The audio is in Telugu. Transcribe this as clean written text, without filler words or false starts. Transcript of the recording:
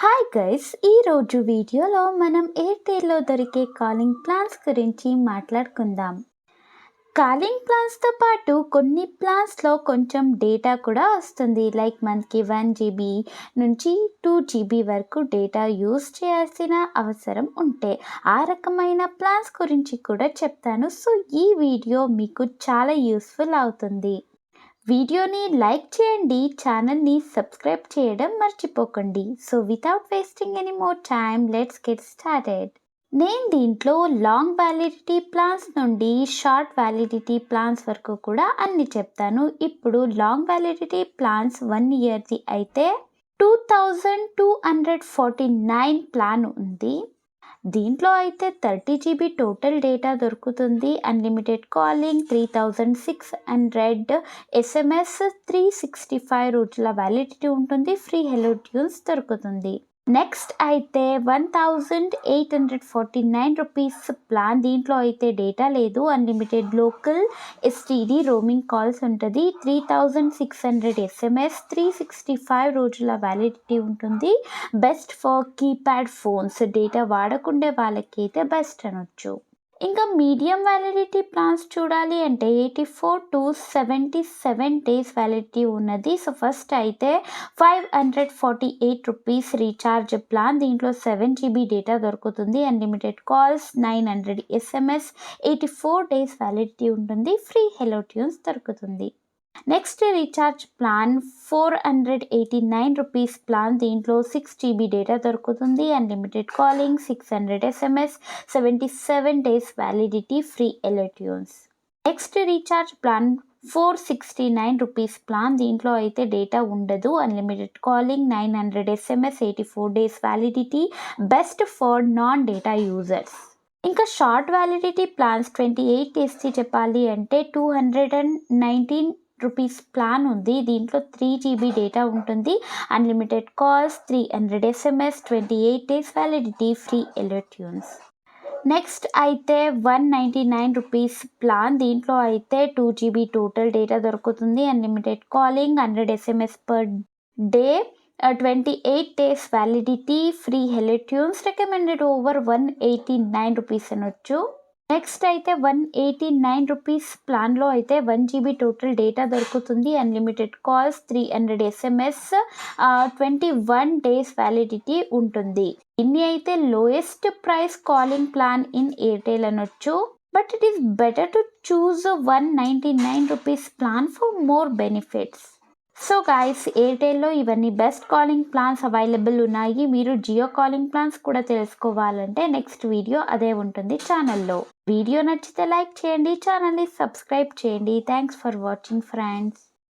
హాయ్ గైస్, ఈరోజు వీడియోలో మనం ఎయిర్టెల్లో దొరికే కాలింగ్ ప్లాన్స్ గురించి మాట్లాడుకుందాం. కాలింగ్ ప్లాన్స్తో పాటు కొన్ని ప్లాన్స్లో కొంచెం డేటా కూడా వస్తుంది. లైక్ మనకి 1 GB నుంచి 2 GB వరకు డేటా యూస్ చేయాల్సిన అవసరం ఉంటే ఆ రకమైన ప్లాన్స్ గురించి కూడా చెప్తాను. సో ఈ వీడియో మీకు చాలా యూస్ఫుల్ అవుతుంది. వీడియోని లైక్ చేయండి, ఛానల్ని సబ్స్క్రైబ్ చేయడం మర్చిపోకండి. So without wasting any more time let's get started. నేను దీంట్లో లాంగ్ వ్యాలిడిటీ ప్లాన్స్ నుండి షార్ట్ వ్యాలిడిటీ ప్లాన్స్ వరకు కూడా అన్ని చెప్తాను. ఇప్పుడు లాంగ్ వ్యాలిడిటీ ప్లాన్స్ 1 ఇయర్ది అయితే 2249 ప్లాన్ ఉంది. దీంట్లో అయితే 30 GB టోటల్ డేటా దొరుకుతుంది. అన్లిమిటెడ్ కాలింగ్, 3600 SMS, 365 రోజుల వ్యాలిడిటీ ఉంటుంది. ఫ్రీ హెలో ట్యూన్స్ దొరుకుతుంది. నెక్స్ట్ అయితే 1849 రూపీస్ ప్లాన్. దీంట్లో అయితే డేటా లేదు, unlimited local STD roaming calls ఉంటుంది. 3600 SMS, 365 రోజుల వ్యాలిడిటీ ఉంటుంది. Best for keypad phones, data వాడకుండే వాళ్ళకి అయితే బెస్ట్ అనొచ్చు. ఇంకా మీడియం వ్యాలిడిటీ ప్లాన్స్ చూడాలి అంటే 84 to 77 డేస్ వ్యాలిడిటీ ఉన్నది. సో ఫస్ట్ అయితే 548 రూపీస్ రీఛార్జ్ ప్లాన్. దీంట్లో 7 GB డేటా దొరుకుతుంది. Unlimited calls, 900 SMS, 84 days validity ఉంటుంది. ఫ్రీ హెలో ట్యూన్స్ దొరుకుతుంది. Next recharge plan 489 rupees plan. దీంట్లో 6 GB డేటా దొరుకుతుంది. Unlimited calling, 600 SMS, 77 days validity, free hello tunes. Next recharge plan 469 rupees plan. దీంట్లో అయితే డేటా ఉండదు. Unlimited calling, 900 SMS, 84 days validity, best for non data users. ఇంకా షార్ట్ వ్యాలిడిటీ ప్లాన్స్ 28 డేస్కి చెప్పాలి అంటే 219 రూపీస్ ప్లాన్ ఉంది. దీంట్లో 3 GB డేటా ఉంటుంది. Unlimited calls, 300 SMS, 28 days validity, free hello tunes. Next అయితే 199 రూపీస్ ప్లాన్. దీంట్లో అయితే 2 GB టోటల్ డేటా దొరుకుతుంది. Unlimited calling, 100 SMS per day, 28 days validity, free hello tunes. Recommended over 189 rupees అనొచ్చు. నెక్స్ట్ అయితే 189 రూపీస్ ప్లాన్లో అయితే 1 GB టోటల్ డేటా దొరుకుతుంది. Unlimited calls, 300 SMS, 21 days validity ఉంటుంది. ఇన్ని అయితే lowest price calling plan in Airtel అనొచ్చు. But it is better to choose 199 rupees plan for more benefits. So guys, ఎయిర్టెల్లో ఇవన్నీ బెస్ట్ కాలింగ్ ప్లాన్స్ అవైలబుల్ ఉన్నాయి. మీరు జియో కాలింగ్ ప్లాన్స్ కూడా తెలుసుకోవాలంటే నెక్స్ట్ వీడియో అదే ఉంటుంది ఛానల్లో. వీడియో నచ్చితే లైక్ చేయండి, ఛానల్ని సబ్స్క్రైబ్ చేయండి. Thanks for watching friends.